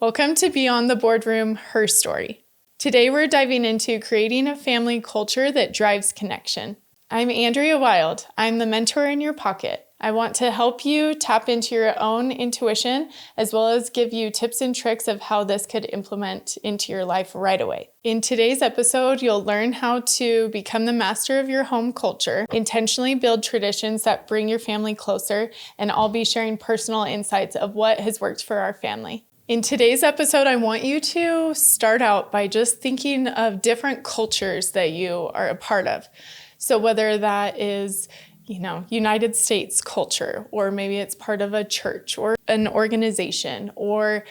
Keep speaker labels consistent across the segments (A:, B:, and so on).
A: Welcome to Beyond the Boardroom, Her Story. Today we're diving into creating a family culture that drives connection. I'm Andrea Wilde. I'm the mentor in your pocket. I want to help you tap into your own intuition as well as give you tips and tricks of how this could implement into your life right away. In today's episode, you'll learn how to become the master of your home culture, intentionally build traditions that bring your family closer, and I'll be sharing personal insights of what has worked for our family. In today's episode, I want you to start out by just thinking of different cultures that you are a part of. So whether that is, United States culture, or maybe it's part of a church or an organization or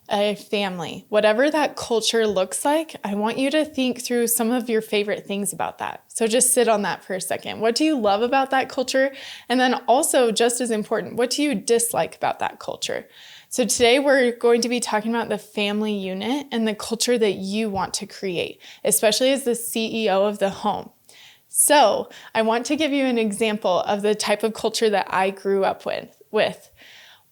A: a family, whatever that culture looks like, I want you to think through some of your favorite things about that. So just sit on that for a second. What do you love about that culture? And then also, just as important, what do you dislike about that culture? So today we're going to be talking about the family unit and the culture that you want to create, especially as the CEO of the home. So I want to give you an example of the type of culture that I grew up with.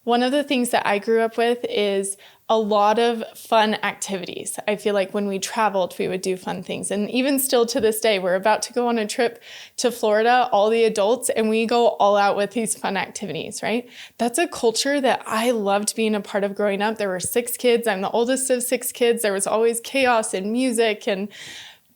A: One of the things that I grew up with is a lot of fun activities. I feel like when we traveled, we would do fun things. And even still to this day, we're about to go on a trip to Florida, all the adults, and we go all out with these fun activities, right? That's a culture that I loved being a part of growing up. There were 6 kids. I'm the oldest of 6 kids. There was always chaos and music and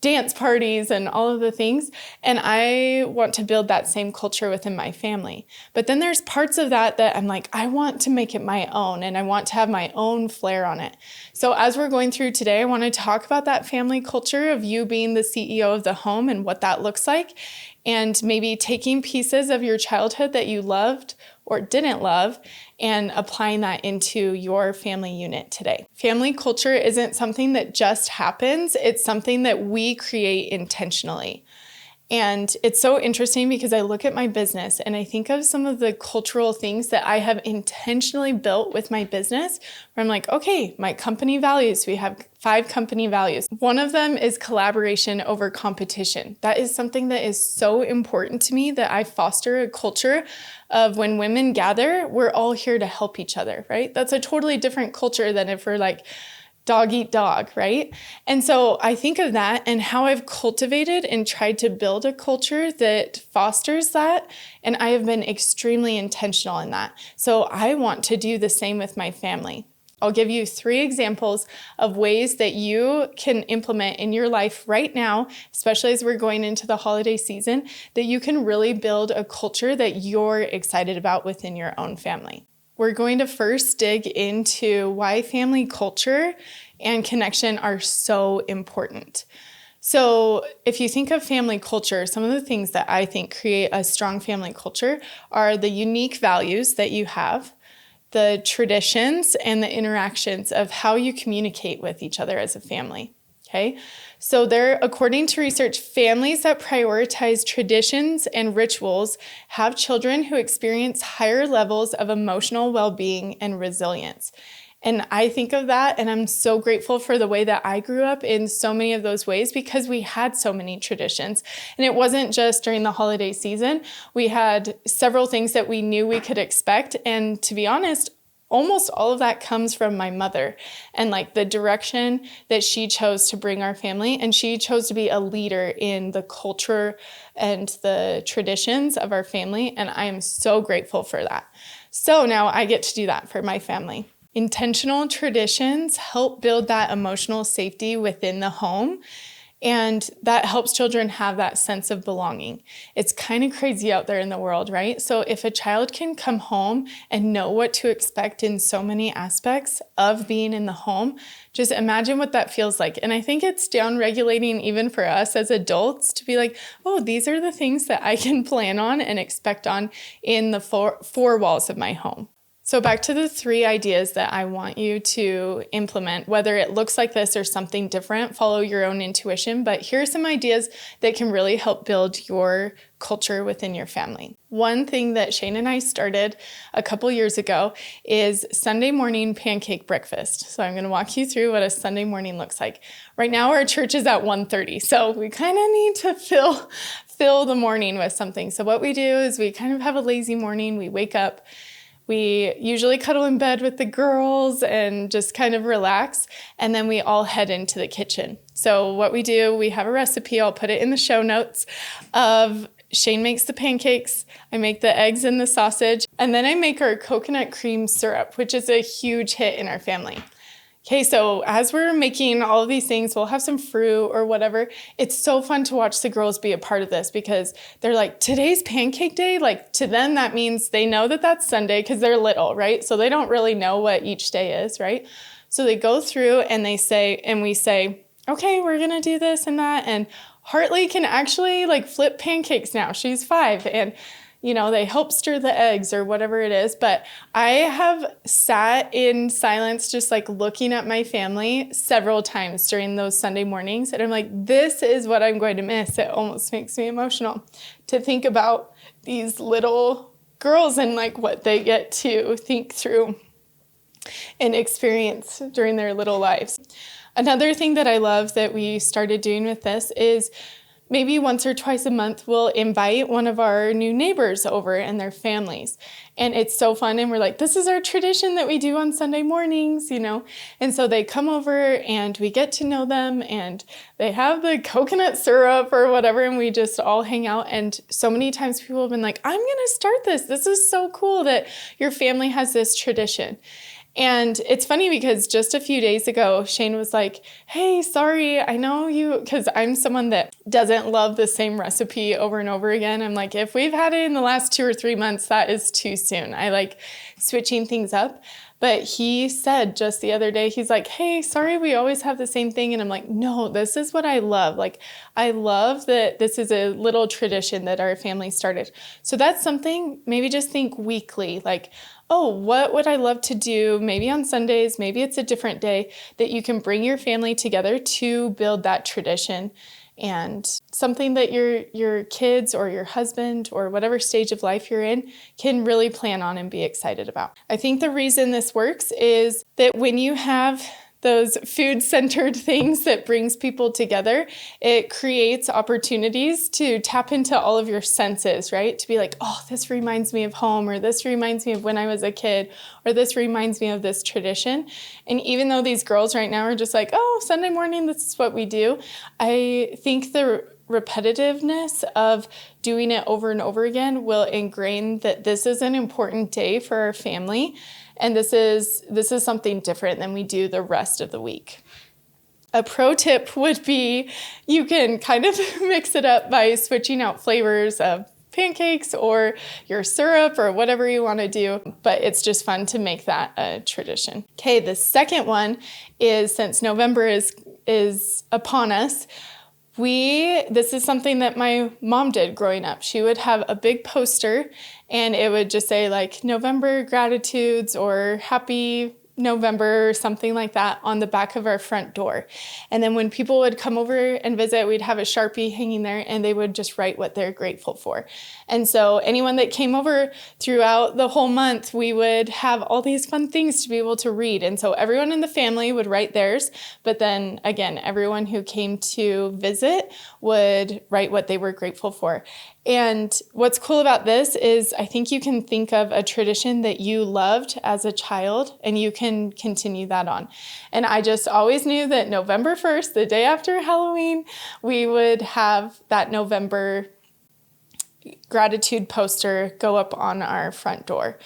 A: dance parties and all of the things. And I want to build that same culture within my family. But then there's parts of that I'm like, I want to make it my own and I want to have my own flair on it. So as we're going through today, I want to talk about that family culture of you being the CEO of the home and what that looks like. And maybe taking pieces of your childhood that you loved or didn't love and applying that into your family unit today. Family culture isn't something that just happens. It's something that we create intentionally. And it's so interesting because I look at my business and I think of some of the cultural things that I have intentionally built with my business where I'm like, okay, my company values, we have 5 company values. One of them is collaboration over competition. That is something that is so important to me that I foster a culture of when women gather, we're all here to help each other, right? That's a totally different culture than if we're like, dog eat dog, right? And so I think of that and how I've cultivated and tried to build a culture that fosters that. And I have been extremely intentional in that. So I want to do the same with my family. I'll give you 3 examples of ways that you can implement in your life right now, especially as we're going into the holiday season, that you can really build a culture that you're excited about within your own family. We're going to first dig into why family culture and connection are so important. So if you think of family culture, some of the things that I think create a strong family culture are the unique values that you have, the traditions and the interactions of how you communicate with each other as a family. Okay, so according to research, families that prioritize traditions and rituals have children who experience higher levels of emotional well-being and resilience. And I think of that and I'm so grateful for the way that I grew up in so many of those ways because we had so many traditions. And it wasn't just during the holiday season. We had several things that we knew we could expect. And to be honest, almost all of that comes from my mother and like the direction that she chose to bring our family. And she chose to be a leader in the culture and the traditions of our family. And I am so grateful for that. So now I get to do that for my family. Intentional traditions help build that emotional safety within the home. And that helps children have that sense of belonging. It's kind of crazy out there in the world, right? So if a child can come home and know what to expect in so many aspects of being in the home, just imagine what that feels like. And I think it's down-regulating even for us as adults to be like, oh, these are the things that I can plan on and expect on in the four walls of my home. So back to the 3 ideas that I want you to implement, whether it looks like this or something different, follow your own intuition. But here are some ideas that can really help build your culture within your family. One thing that Shane and I started a couple years ago is Sunday morning pancake breakfast. So I'm going to walk you through what a Sunday morning looks like. Right now our church is at 1:30, so we kind of need to fill the morning with something. So what we do is we kind of have a lazy morning. We wake up. We usually cuddle in bed with the girls and just kind of relax. And then we all head into the kitchen. So what we do, we have a recipe. I'll put it in the show notes of Shane makes the pancakes. I make the eggs and the sausage. And then I make our coconut cream syrup, which is a huge hit in our family. Okay, so as we're making all of these things, we'll have some fruit or whatever. It's so fun to watch the girls be a part of this because they're like, today's pancake day? Like to them, that means they know that that's Sunday because they're little, right? So they don't really know what each day is, right? So they go through and we say, okay, we're gonna do this and that. And Hartley can actually like flip pancakes now. She's 5 and they help stir the eggs or whatever it is. But I have sat in silence just like looking at my family several times during those Sunday mornings. And I'm like, this is what I'm going to miss. It almost makes me emotional to think about these little girls and like what they get to think through and experience during their little lives. Another thing that I love that we started doing with this is maybe once or twice a month, we'll invite one of our new neighbors over and their families. And it's so fun. And we're like, this is our tradition that we do on Sunday mornings, And so they come over and we get to know them and they have the coconut syrup or whatever. And we just all hang out. And so many times people have been like, I'm going to start this. This is so cool that your family has this tradition. And it's funny because just a few days ago, Shane was like, hey, sorry, I know because I'm someone that doesn't love the same recipe over and over again. I'm like, if we've had it in the last 2 or 3 months, that is too soon. I like switching things up. But he said just the other day, he's like, hey, sorry, we always have the same thing. And I'm like, no, this is what I love. Like, I love that this is a little tradition that our family started. So that's something, maybe just think weekly, like, oh, what would I love to do? Maybe on Sundays, maybe it's a different day that you can bring your family together to build that tradition and something that your kids or your husband or whatever stage of life you're in can really plan on and be excited about. I think the reason this works is that when you have those food-centered things that brings people together, it creates opportunities to tap into all of your senses, right? To be like, oh, this reminds me of home, or this reminds me of when I was a kid, or this reminds me of this tradition. And even though these girls right now are just like, oh, Sunday morning, this is what we do, I think the repetitiveness of doing it over and over again will ingrain that this is an important day for our family. And this is something different than we do the rest of the week. A pro tip would be you can kind of mix it up by switching out flavors of pancakes or your syrup or whatever you want to do, but it's just fun to make that a tradition. Okay, the second one is, since November is upon us, this is something that my mom did growing up. She would have a big poster and it would just say like November gratitudes or happy November or something like that on the back of our front door. And then when people would come over and visit, we'd have a Sharpie hanging there and they would just write what they're grateful for. And so anyone that came over throughout the whole month, we would have all these fun things to be able to read. And so everyone in the family would write theirs. But then again, everyone who came to visit would write what they were grateful for. And what's cool about this is I think you can think of a tradition that you loved as a child and you can continue that on. And I just always knew that November 1st, the day after Halloween, we would have that November gratitude poster go up on our front door.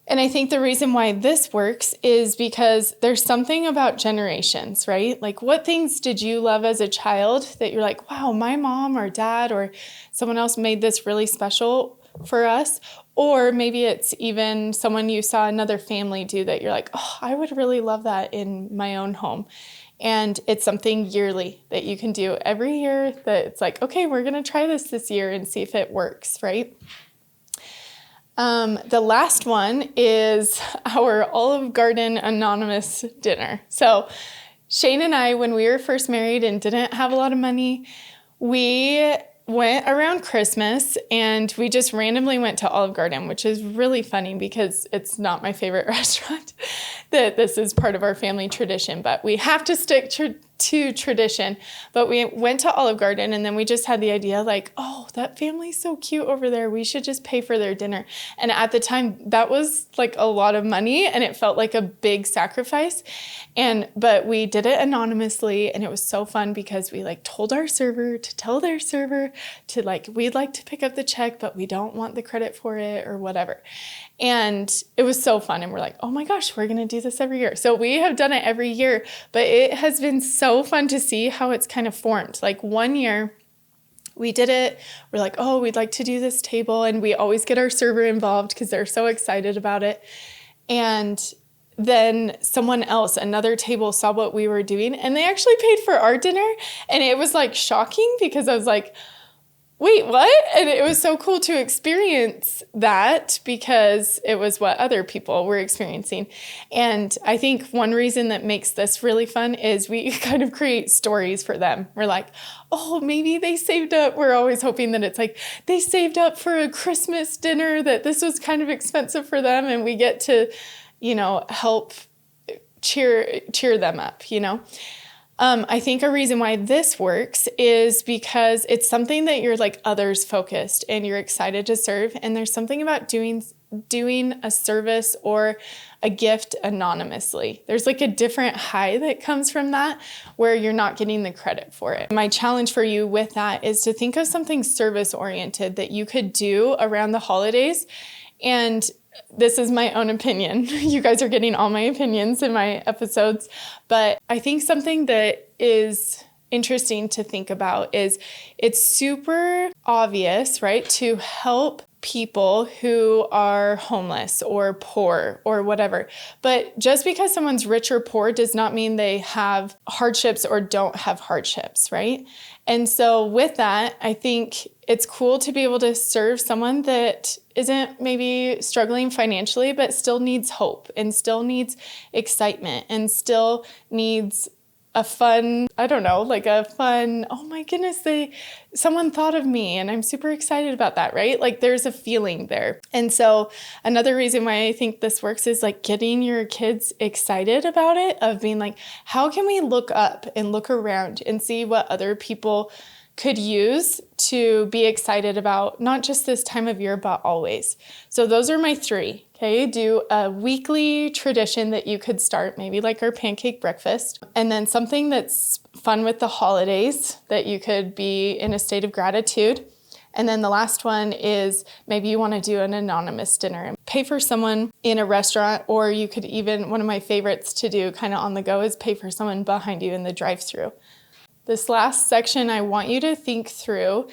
A: And I think the reason why this works is because there's something about generations, right? Like, what things did you love as a child that you're like, wow, my mom or dad or someone else made this really special for us? Or maybe it's even someone you saw another family do that you're like, oh, I would really love that in my own home. And it's something yearly that you can do every year that it's like, okay, we're going to try this year and see if it works, right? The last one is our Olive Garden Anonymous dinner. So Shane and I, when we were first married and didn't have a lot of money, we went around Christmas and we just randomly went to Olive Garden, which is really funny because it's not my favorite restaurant. That this is part of our family tradition, but we have to stick to tradition, but we went to Olive Garden and then we just had the idea like, oh, that family's so cute over there. We should just pay for their dinner. And at the time that was like a lot of money and it felt like a big sacrifice. But we did it anonymously and it was so fun because we like told our server to tell their server to like, we'd like to pick up the check, but we don't want the credit for it or whatever. And it was so fun. And we're like, oh my gosh, we're going to do this every year. So we have done it every year, but it has been so fun to see how it's kind of formed. Like one year we did it. We're like, oh, we'd like to do this table. And we always get our server involved because they're so excited about it. And then someone else, another table, saw what we were doing and they actually paid for our dinner. And it was like shocking because I was like, wait, what? And it was so cool to experience that because it was what other people were experiencing. And I think one reason that makes this really fun is we kind of create stories for them. We're like, oh, maybe they saved up. We're always hoping that it's like they saved up for a Christmas dinner, that this was kind of expensive for them. And we get to, help cheer them up, I think a reason why this works is because it's something that you're like others focused and you're excited to serve. And there's something about doing a service or a gift anonymously. There's like a different high that comes from that where you're not getting the credit for it. My challenge for you with that is to think of something service oriented that you could do around the holidays. And this is my own opinion. You guys are getting all my opinions in my episodes, but I think something that is interesting to think about is it's super obvious, right, to help people who are homeless or poor or whatever. But just because someone's rich or poor does not mean they have hardships or don't have hardships, right? And so with that, I think it's cool to be able to serve someone that isn't maybe struggling financially, but still needs hope and still needs excitement and still needs a fun, oh my goodness, someone thought of me and I'm super excited about that, right? Like there's a feeling there. And so another reason why I think this works is like getting your kids excited about it, of being like, how can we look up and look around and see what other people could use to be excited about, not just this time of year, but always. So those are my 3, okay? Do a weekly tradition that you could start, maybe like our pancake breakfast, and then something that's fun with the holidays that you could be in a state of gratitude. And then the last one is maybe you want to do an anonymous dinner and pay for someone in a restaurant, or you could even, one of my favorites to do kind of on the go is pay for someone behind you in the drive-thru. This last section I want you to think through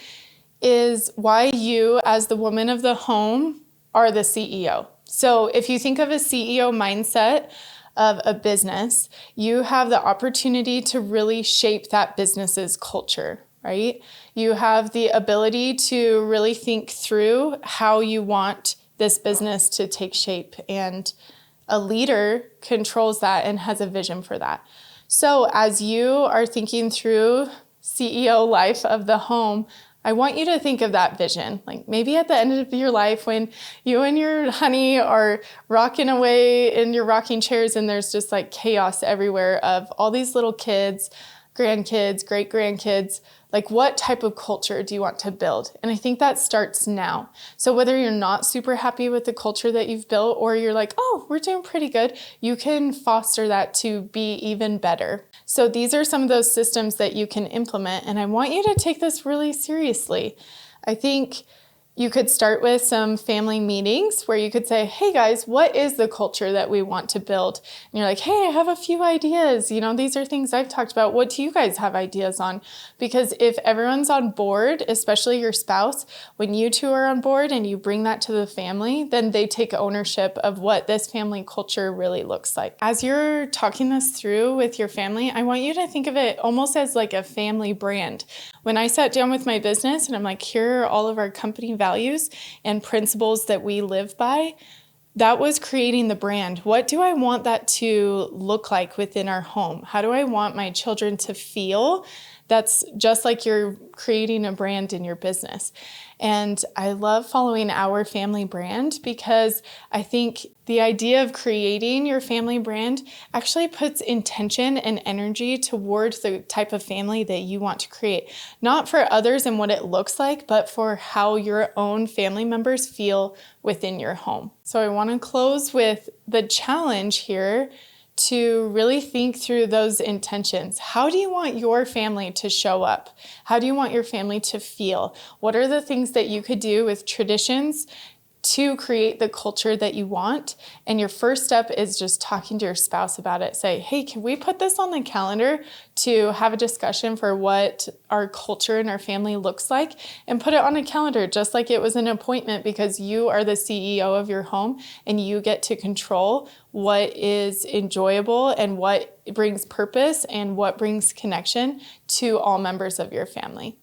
A: is why you, as the woman of the home, are the CEO. So if you think of a CEO mindset of a business, you have the opportunity to really shape that business's culture, right? You have the ability to really think through how you want this business to take shape, and a leader controls that and has a vision for that. So as you are thinking through CEO life of the home, I want you to think of that vision. Like maybe at the end of your life when you and your honey are rocking away in your rocking chairs and there's just like chaos everywhere of all these little kids, grandkids, great-grandkids, like what type of culture do you want to build? And I think that starts now. So whether you're not super happy with the culture that you've built or you're like, oh, we're doing pretty good, you can foster that to be even better. So these are some of those systems that you can implement. And I want you to take this really seriously. I think you could start with some family meetings where you could say, hey guys, what is the culture that we want to build? And you're like, hey, I have a few ideas. These are things I've talked about. What do you guys have ideas on? Because if everyone's on board, especially your spouse, when you two are on board and you bring that to the family, then they take ownership of what this family culture really looks like. As you're talking this through with your family, I want you to think of it almost as like a family brand. When I sat down with my business and I'm like, here are all of our company values and principles that we live by, that was creating the brand. What do I want that to look like within our home? How do I want my children to feel? That's just like you're creating a brand in your business. And I love following our family brand because I think the idea of creating your family brand actually puts intention and energy towards the type of family that you want to create. Not for others and what it looks like, but for how your own family members feel within your home. So I want to close with the challenge here to really think through those intentions. How do you want your family to show up? How do you want your family to feel? What are the things that you could do with traditions to create the culture that you want? And your first step is just talking to your spouse about it. Say, hey, can we put this on the calendar to have a discussion for what our culture and our family looks like? And put it on a calendar just like it was an appointment, because you are the CEO of your home and you get to control what is enjoyable and what brings purpose and what brings connection to all members of your family.